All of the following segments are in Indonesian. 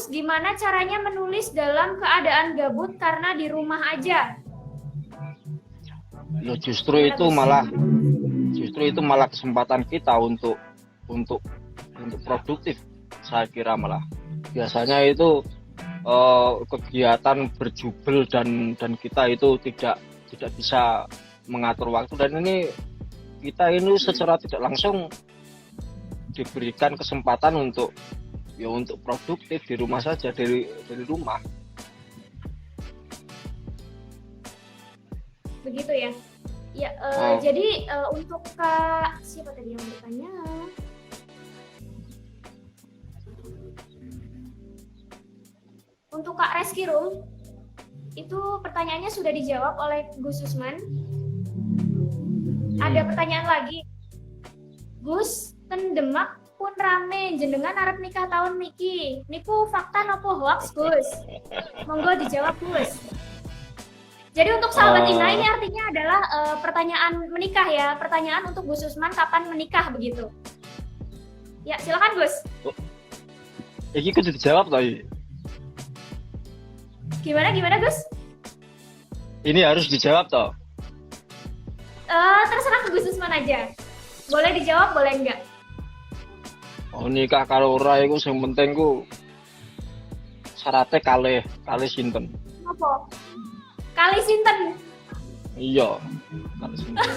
Gus, gimana caranya menulis dalam keadaan gabut karena di rumah aja? Loh, Gimana Gus? justru itu malah kesempatan kita untuk untuk produktif, saya kira malah. Biasanya itu kegiatan berjubel dan kita itu tidak bisa mengatur waktu, dan ini kita ini secara tidak langsung diberikan kesempatan untuk produktif di rumah saja, dari rumah. Begitu ya? Ya, Oh, jadi untuk Kak, siapa tadi yang bertanya? Untuk Kak Reski Rum, itu pertanyaannya sudah dijawab oleh Gus Usman. Ada pertanyaan lagi. Gus, ten Demak pun rame jenengan arep nikah tahun niki. Niku fakta nopo hoax, Gus? Monggo dijawab, Gus. Jadi untuk sahabat Ina ini artinya adalah pertanyaan menikah ya, pertanyaan untuk Gus Usman kapan menikah begitu. Ya, silakan Gus. ini kudu dijawab toh. Gimana Gus? Ini harus dijawab toh. Terserah ke Gus Usman aja. Boleh dijawab, boleh enggak? Oh, nikah karo ora iku sing penting ku syaratnya kalih sinten. Apa? Kali sinten? Iya, kalih sinten.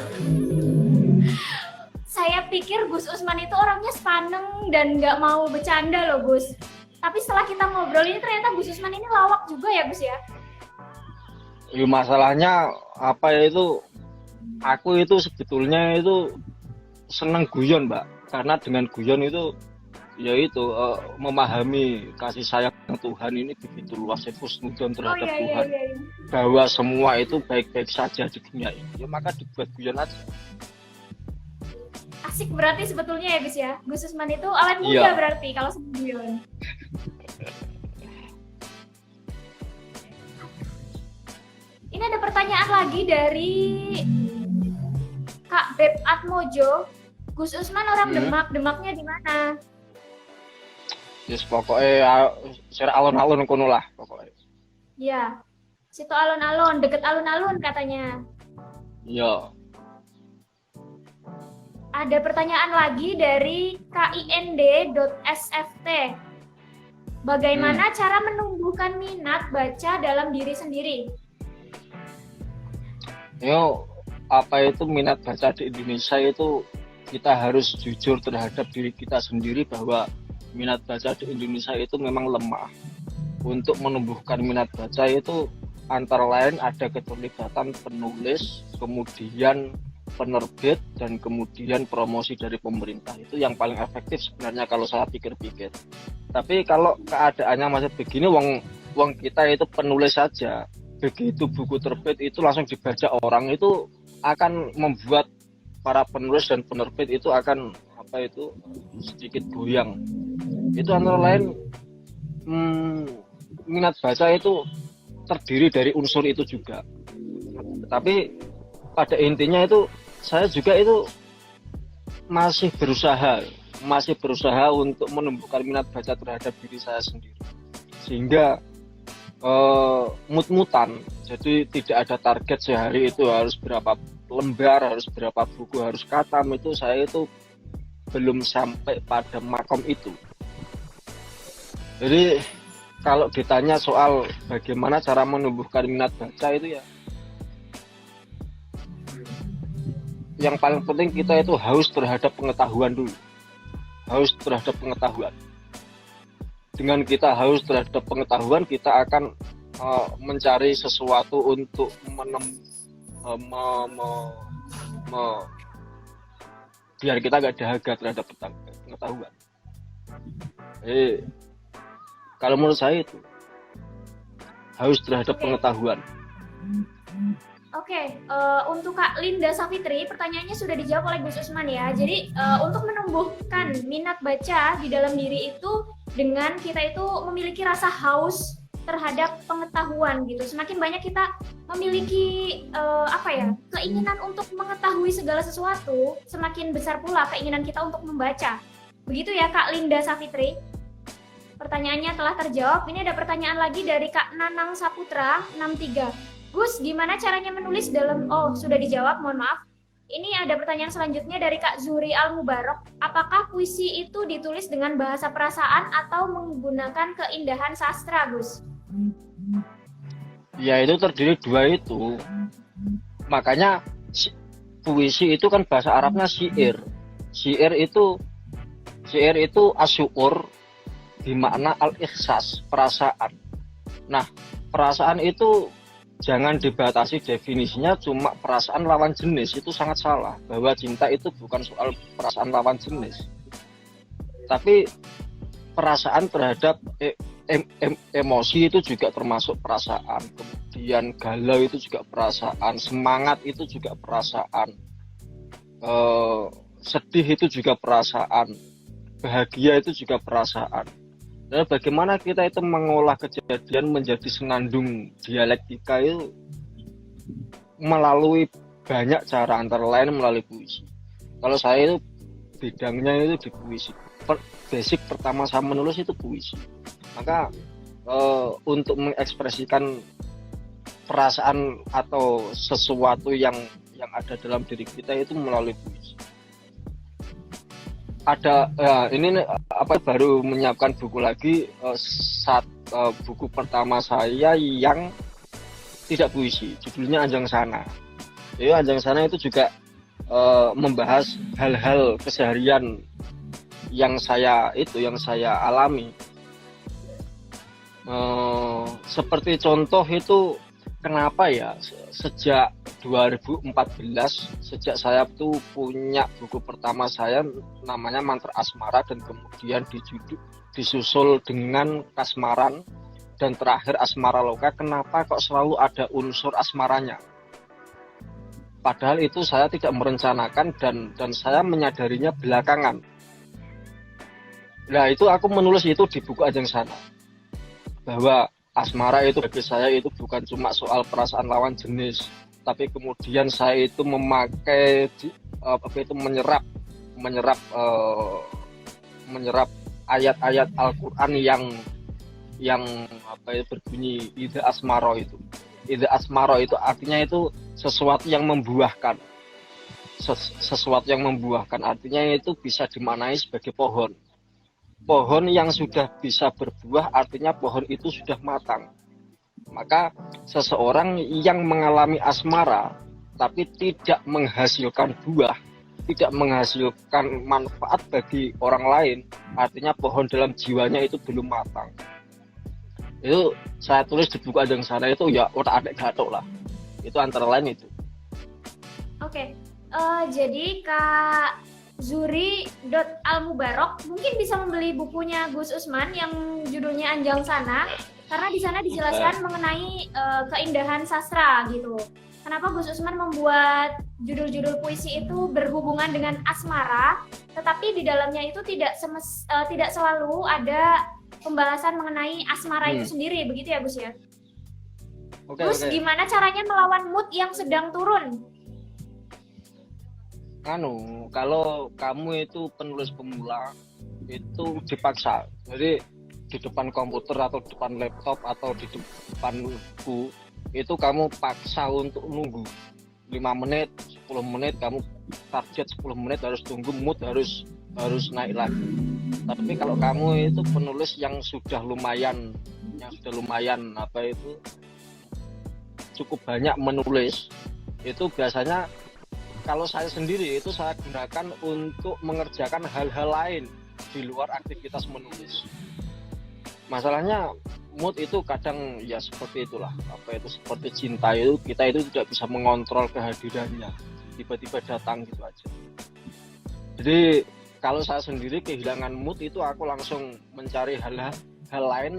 Saya pikir Gus Usman itu orangnya sepaneng dan nggak mau bercanda loh Gus. Tapi setelah kita ngobrol ini ternyata Gus Usman ini lawak juga ya Gus ya? Ya, masalahnya apa ya, itu aku itu sebetulnya itu seneng guyon, Mbak. Karena dengan guyon itu yaitu memahami kasih sayang Tuhan ini begitu luas, husnudon terhadap Tuhan, Iya. bahwa semua itu baik-baik saja di dunia ini. Ya maka dibuat guyon aja. Asik berarti sebetulnya ya Gus ya? Gus Usman itu awet muda Iya. berarti kalau sembilan. Ini ada pertanyaan lagi dari Kak Beb Atmojo. Gus Usman orang Demak, Demaknya di mana? Yes, pokoknya secara alon-alon kono lah pokoknya. Ya, situ alun-alun, deket alun-alun katanya. Iya. Ada pertanyaan lagi dari kind.sft. Bagaimana cara menumbuhkan minat baca dalam diri sendiri? Yo, apa itu minat baca di Indonesia itu, kita harus jujur terhadap diri kita sendiri bahwa minat baca di Indonesia itu memang lemah. Untuk menumbuhkan minat baca itu antara lain ada keterlibatan penulis, kemudian penerbit, dan kemudian promosi dari pemerintah. Itu yang paling efektif sebenarnya kalau saya pikir-pikir. Tapi kalau keadaannya masih begini, wong kita itu penulis saja, begitu buku terbit itu langsung dibaca orang, itu akan membuat para penulis dan penerbit itu akan sedikit goyang. Itu antara lain minat baca itu terdiri dari unsur itu juga. Tapi pada intinya itu saya juga itu masih berusaha untuk menumbuhkan minat baca terhadap diri saya sendiri, sehingga mut-mutan. Jadi tidak ada target sehari itu harus berapa lembar, harus berapa buku, harus khatam. Itu saya itu belum sampai pada makom itu. Jadi kalau ditanya soal bagaimana cara menumbuhkan minat baca itu, ya yang paling penting kita itu haus terhadap pengetahuan dulu. Haus terhadap pengetahuan. Dengan kita haus terhadap pengetahuan, kita akan mencari sesuatu untuk biar kita gak dahaga terhadap pengetahuan. Kalau menurut saya itu haus terhadap pengetahuan. Oke, untuk Kak Linda Safitri, pertanyaannya sudah dijawab oleh Gus Usman ya. Jadi untuk menumbuhkan minat baca di dalam diri itu dengan kita itu memiliki rasa haus terhadap pengetahuan gitu. Semakin banyak kita memiliki keinginan untuk mengetahui segala sesuatu, semakin besar pula keinginan kita untuk membaca. Begitu ya Kak Linda Safitri? Pertanyaannya telah terjawab. Ini ada pertanyaan lagi dari Kak Nanang Saputra 63. Gus, gimana caranya menulis dalam... Oh, sudah dijawab, mohon maaf. Ini ada pertanyaan selanjutnya dari Kak Zuri Al-Mubarok. Apakah puisi itu ditulis dengan bahasa perasaan atau menggunakan keindahan sastra, Gus? Ya itu terdiri dua itu. Makanya puisi itu kan bahasa Arabnya syair. Syair itu asyukur, dimakna al-ikhsas, perasaan. Nah, perasaan itu jangan dibatasi definisinya cuma perasaan lawan jenis, itu sangat salah. Bahwa cinta itu bukan soal perasaan lawan jenis, tapi perasaan terhadap emosi itu juga termasuk perasaan. Kemudian galau itu juga perasaan, semangat itu juga perasaan, sedih itu juga perasaan, bahagia itu juga perasaan. Dan bagaimana kita itu mengolah kejadian menjadi senandung dialektika itu melalui banyak cara, antara lain melalui puisi. Kalau saya itu bidangnya itu di puisi. Basic pertama saya menulis itu puisi. Maka untuk mengekspresikan perasaan atau sesuatu yang ada dalam diri kita itu melalui puisi. Ada ini baru menyiapkan buku lagi, buku pertama saya yang tidak puisi, judulnya Anjang Sana. Jadi Anjang Sana itu juga membahas hal-hal keseharian yang saya alami. Seperti contoh itu, kenapa ya sejak 2014, sejak saya tuh punya buku pertama saya namanya Mantra Asmara, dan kemudian disusul dengan Kasmaran, dan terakhir Asmara Loka. Kenapa kok selalu ada unsur asmaranya? Padahal itu saya tidak merencanakan dan saya menyadarinya belakangan. Nah itu aku menulis itu di buku Anjang Sana, bahwa asmara itu bagi saya itu bukan cuma soal perasaan lawan jenis, tapi kemudian saya itu memakai menyerap ayat-ayat Al-Qur'an yang berbunyi ida asmaro itu. Ida asmaro itu artinya itu sesuatu yang membuahkan. Sesuatu yang membuahkan artinya itu bisa dimaknai sebagai pohon. Pohon yang sudah bisa berbuah artinya pohon itu sudah matang. Maka seseorang yang mengalami asmara tapi tidak menghasilkan buah, tidak menghasilkan manfaat bagi orang lain, artinya pohon dalam jiwanya itu belum matang. Itu saya tulis di buku Anjang Sana itu, ya otak adik gatok lah. Itu antara lain itu. Oke. Jadi Kak Zuri.Almubarok mungkin bisa membeli bukunya Gus Usman yang judulnya Anjang Sana, karena di sana dijelaskan mengenai keindahan sastra gitu. Kenapa Gus Usman membuat judul-judul puisi itu berhubungan dengan asmara, tetapi di dalamnya itu tidak selalu ada pembahasan mengenai asmara itu sendiri, begitu ya Gus ya? Gus, gimana caranya melawan mood yang sedang turun? Kalau kamu itu penulis pemula itu dipaksa, jadi di depan komputer atau di depan laptop atau di depan buku itu kamu paksa untuk nunggu 5 menit, 10 menit, kamu target 10 menit harus tunggu, mood harus naik lagi. Tapi kalau kamu itu penulis yang sudah lumayan cukup banyak menulis, itu biasanya kalau saya sendiri itu saya gunakan untuk mengerjakan hal-hal lain di luar aktivitas menulis. Masalahnya mood itu kadang ya seperti itulah, seperti cinta itu, kita itu tidak bisa mengontrol kehadirannya, tiba-tiba datang gitu aja. Jadi kalau saya sendiri kehilangan mood itu aku langsung mencari hal lain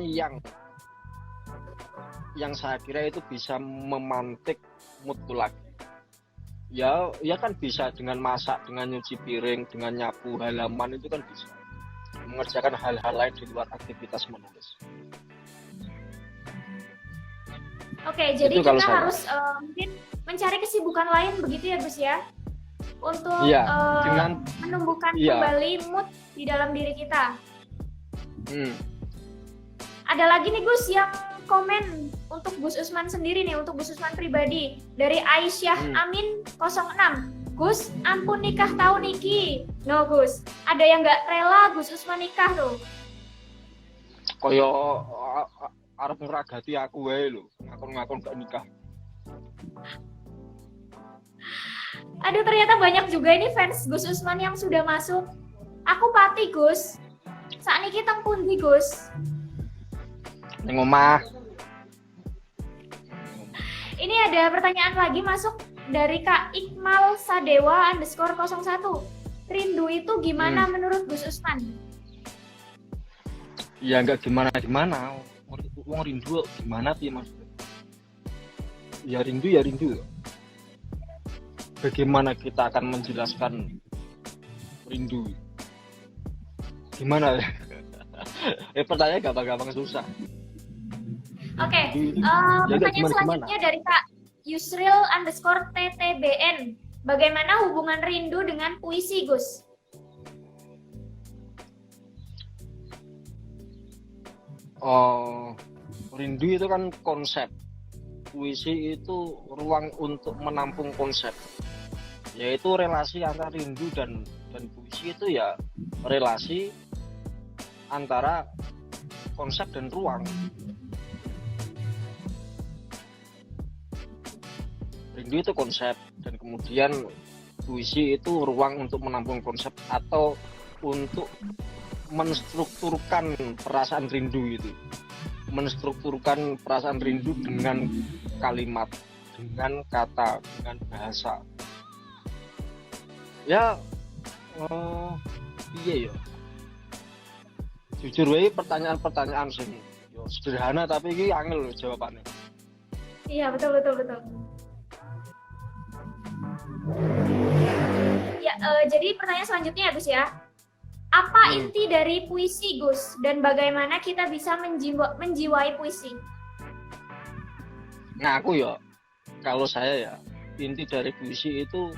yang saya kira itu bisa memantik moodku lagi. Ya kan bisa dengan masak, dengan nyuci piring, dengan nyapu halaman, itu kan bisa mengerjakan hal-hal lain di luar aktivitas menulis. Oke, jadi kita harus mungkin mencari kesibukan lain begitu ya Gus ya, untuk menumbuhkan kembali mood di dalam diri kita. Ada lagi nih Gus yang komen untuk Gus Usman sendiri nih, untuk Gus Usman pribadi. Dari Aisyah Amin 06. Gus, ampun nikah tahun niki. No Gus, ada yang nggak rela Gus Usman nikah tuh. Kaya arep ngragati aku wae lho, ngakon-ngakon gak nikah. Aduh, ternyata banyak juga ini fans Gus Usman yang sudah masuk. Aku pati Gus. Sakniki teng pundi Gus? Ning omah. Ini ada pertanyaan lagi masuk dari Kak Iqmal Sadewa _01. Rindu itu gimana menurut Gus Usman? Ya enggak gimana-gimana. Wong rindu gimana sih maksudnya? Ya rindu. Bagaimana kita akan menjelaskan rindu? Gimana ya? Pertanyaan gampang-gampang susah. Oke, pertanyaan selanjutnya dari Kak Yusril _TTBN. Bagaimana hubungan rindu dengan puisi, Gus? Rindu itu kan konsep. Puisi itu ruang untuk menampung konsep. Yaitu relasi antara rindu dan puisi itu ya relasi antara konsep dan ruang. Rindu itu konsep dan kemudian puisi itu ruang untuk menampung konsep atau untuk menstrukturkan perasaan rindu itu. Menstrukturkan perasaan rindu dengan kalimat, dengan kata, dengan bahasa. Ya, iya ya. Jujur wae pertanyaan-pertanyaan sing yo sederhana tapi iki angel loh jawabannya. Iya, betul. Ya, jadi pertanyaan selanjutnya ya Gus ya. Apa inti dari puisi Gus dan bagaimana kita bisa menjiwai puisi? Nah aku ya, kalau saya ya inti dari puisi itu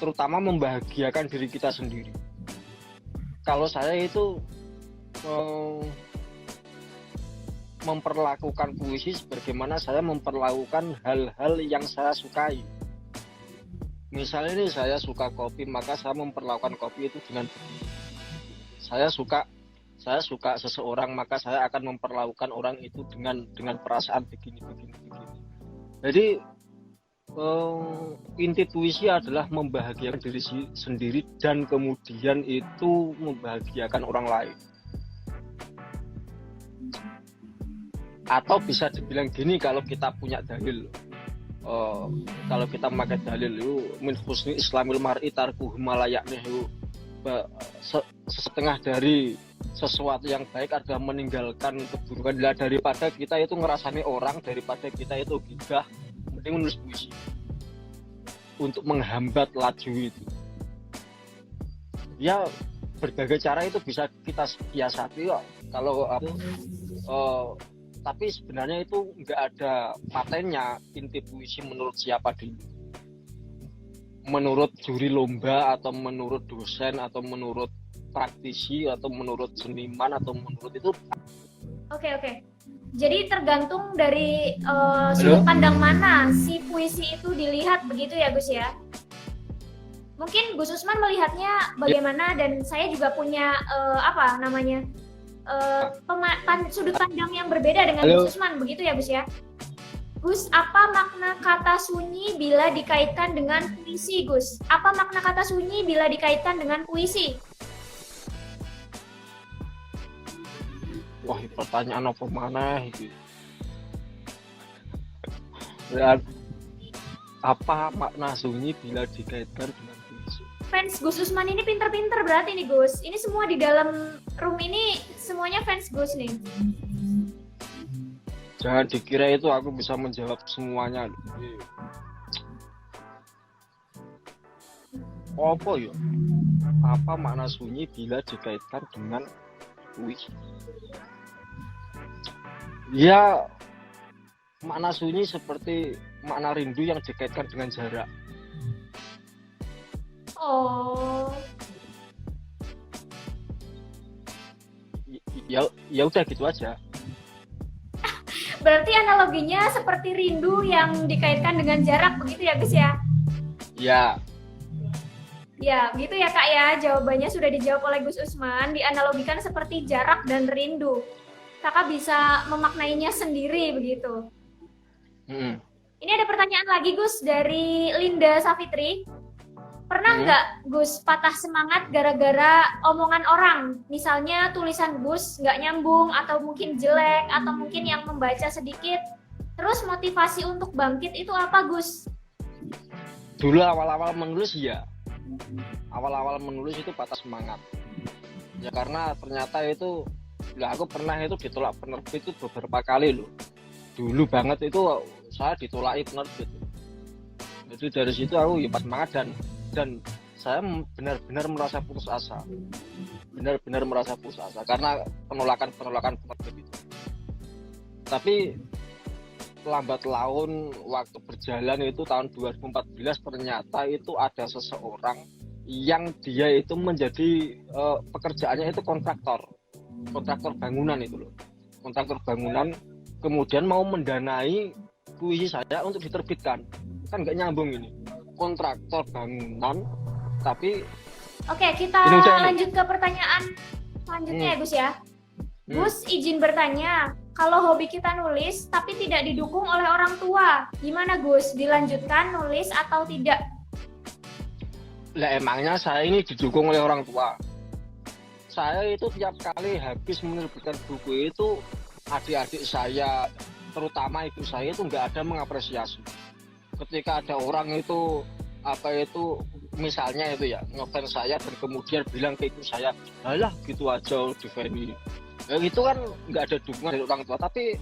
terutama membahagiakan diri kita sendiri. Kalau saya itu memperlakukan puisi sebagaimana saya memperlakukan hal-hal yang saya sukai. Misalnya ini saya suka kopi, maka saya memperlakukan kopi itu dengan begini. Saya suka seseorang, maka saya akan memperlakukan orang itu dengan perasaan begini. Jadi inti puisi adalah membahagiakan diri sendiri dan kemudian itu membahagiakan orang lain. Atau bisa dibilang gini kalau kita punya dalil, kalau kita memakai dalil itu min husni islamil mar'i tarkuhu ma la ya'nihi, setengah dari sesuatu yang baik adalah meninggalkan keburukan. Daripada kita itu ngerasani orang, daripada kita itu gibah, mending menulis puisi untuk menghambat laju itu. Ya berbagai cara itu bisa kita siasati kok. Kalau tapi sebenarnya itu nggak ada patennya inti puisi menurut siapa dulu. Menurut juri lomba atau menurut dosen atau menurut praktisi atau menurut seniman atau menurut itu. Oke. Jadi tergantung dari sudut pandang mana si puisi itu dilihat begitu ya Gus ya. Mungkin Gus Usman melihatnya bagaimana dan saya juga punya sudut pandang yang berbeda dengan Gus Usman, begitu ya Gus ya. Gus, apa makna kata sunyi bila dikaitkan dengan puisi Gus? Apa makna kata sunyi bila dikaitkan dengan puisi? Wah, pertanyaan apa mana itu? Dan apa makna sunyi bila dikaitkan dengan puisi? Fans Gus Usman ini pinter-pinter berarti nih Gus. Ini semua di dalam room ini semuanya fans Gus nih. Jangan dikira itu aku bisa menjawab semuanya. Apa ya? Apa makna sunyi bila dikaitkan dengan puisi? Ya, makna sunyi seperti makna rindu yang dikaitkan dengan jarak. Oh, Ya udah gitu aja. berarti analoginya seperti rindu yang dikaitkan dengan jarak begitu ya Gus ya? Ya, Ya, gitu ya Kak ya. Jawabannya sudah dijawab oleh Gus Usman, dianalogikan seperti jarak dan rindu. Kakak bisa memaknainya sendiri begitu. mm, Ini ada pertanyaan lagi Gus dari Linda Safitri. Pernah mm. nggak Gus patah semangat gara-gara omongan orang? Misalnya tulisan Gus nggak nyambung atau mungkin jelek atau mungkin yang membaca sedikit. Terus motivasi untuk bangkit itu apa Gus? Dulu awal-awal menulis ya, awal-awal menulis itu patah semangat. Ya karena ternyata itu, ya aku pernah itu ditolak penerbit itu beberapa kali loh. Dulu banget itu saya ditolak penerbit. Jadi dari situ aku ya pas semangat dan saya benar-benar merasa putus asa. Benar-benar merasa putus asa karena penolakan penerbit itu. Tapi lambat laun waktu berjalan itu tahun 2014 ternyata itu ada seseorang yang dia itu menjadi pekerjaannya itu kontraktor bangunan itu loh, kontraktor bangunan, kemudian mau mendanai puisi saya untuk diterbitkan. Kan nggak nyambung ini, kontraktor bangunan tapi Oke, kita lanjut ke pertanyaan selanjutnya ya Gus ya. Gus izin bertanya, kalau hobi kita nulis tapi tidak didukung oleh orang tua, gimana Gus? Dilanjutkan nulis atau tidak? Lah emangnya saya ini didukung oleh orang tua? Saya itu tiap kali habis menerbitkan buku itu, adik-adik saya, terutama ibu saya itu nggak ada mengapresiasi. Ketika ada orang itu misalnya itu ya ngefans saya dan kemudian bilang ke ibu saya, alah gitu aja Deveni. Ya, itu kan nggak ada dukungan dari orang tua. Tapi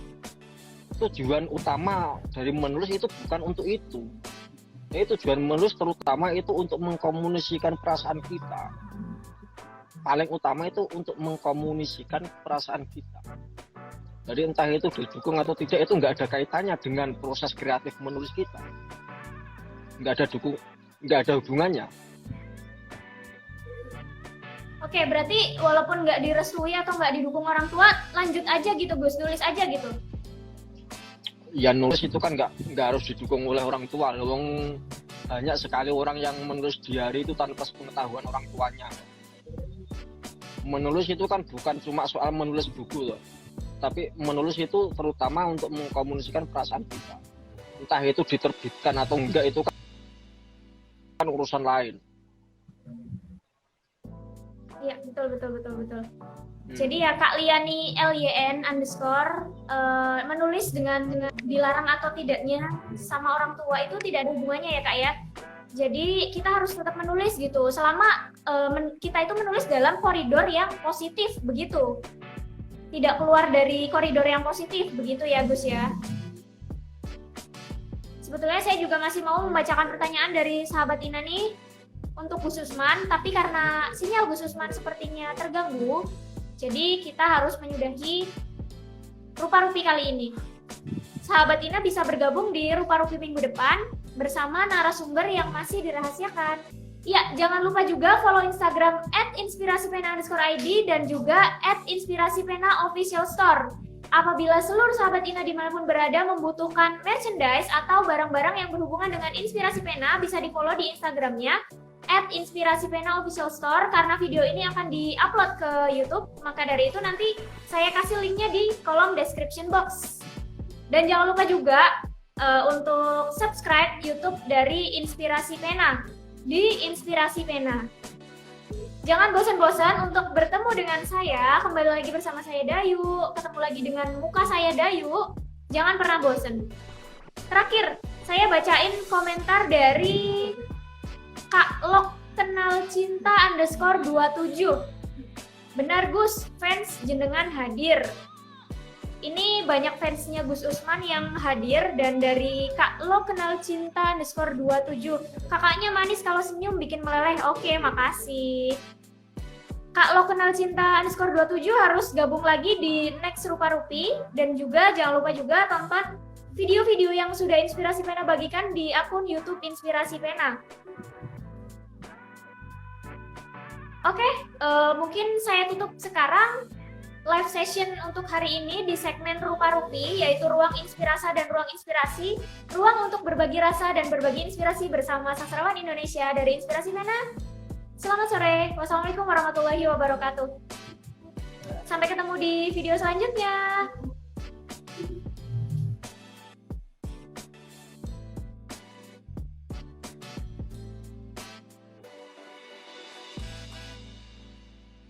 tujuan utama dari menulis itu bukan untuk itu. Tujuan menulis terutama itu untuk mengkomunikasikan perasaan kita. Paling utama itu untuk mengkomunikasikan perasaan kita. Jadi entah itu didukung atau tidak, itu nggak ada kaitannya dengan proses kreatif menulis kita. Nggak ada hubungannya. Oke, berarti walaupun nggak direstui atau nggak didukung orang tua, lanjut aja gitu Gus, nulis aja gitu. Ya nulis itu kan nggak harus didukung oleh orang tua. Banyak sekali orang yang menulis diari itu tanpa pengetahuan orang tuanya. Menulis itu kan bukan cuma soal menulis buku loh, tapi menulis itu terutama untuk mengkomunikasikan perasaan kita. Entah itu diterbitkan atau enggak itu kan urusan lain. Iya, betul. Jadi ya Kak Liani LYN _ menulis dengan dilarang atau tidaknya sama orang tua itu tidak ada hubungannya ya Kak ya. Jadi kita harus tetap menulis gitu selama kita itu menulis dalam koridor yang positif begitu. Tidak keluar dari koridor yang positif begitu ya Gus ya. Sebetulnya saya juga masih mau membacakan pertanyaan dari sahabat Ina nih untuk Gus Usman, tapi karena sinyal Gus Usman sepertinya terganggu, jadi kita harus menyudahi Rupa Rupi kali ini. Sahabat Ina bisa bergabung di Rupa Rupi minggu depan bersama narasumber yang masih dirahasiakan. Ya, jangan lupa juga follow Instagram @inspirasipena_id dan juga @inspirasipena_official_store. Apabila seluruh sahabat Ina dimanapun berada membutuhkan merchandise atau barang-barang yang berhubungan dengan Inspirasi Pena, bisa di-follow di Instagramnya @inspirasipena_official_store karena video ini akan di-upload ke YouTube. Maka dari itu nanti saya kasih linknya di kolom description box. Dan jangan lupa juga untuk subscribe YouTube dari Inspirasi Pena di Inspirasi Pena. Jangan bosan-bosan untuk bertemu dengan saya, kembali lagi bersama saya Dayu, ketemu lagi dengan muka saya Dayu, jangan pernah bosan. Terakhir, saya bacain komentar dari Kak Lok Kenal Cinta _27. Benar Gus, fans jenengan hadir. Ini banyak fansnya Gus Usman yang hadir dan dari Kak Lo Kenal Cinta _27. Kakaknya manis kalau senyum bikin meleleh. Oke, makasih. Kak Lo Kenal Cinta _27 harus gabung lagi di Next Rupa Rupi dan juga jangan lupa juga tonton video-video yang sudah Inspirasi Pena bagikan di akun YouTube Inspirasi Pena. Oke, mungkin saya tutup sekarang live session untuk hari ini di segmen Rupa Rupi, yaitu ruang inspirasi dan ruang inspirasi, ruang untuk berbagi rasa dan berbagi inspirasi bersama sastrawan Indonesia dari Inspirasi Mana. Selamat sore, wassalamualaikum warahmatullahi wabarakatuh. Sampai ketemu di video selanjutnya.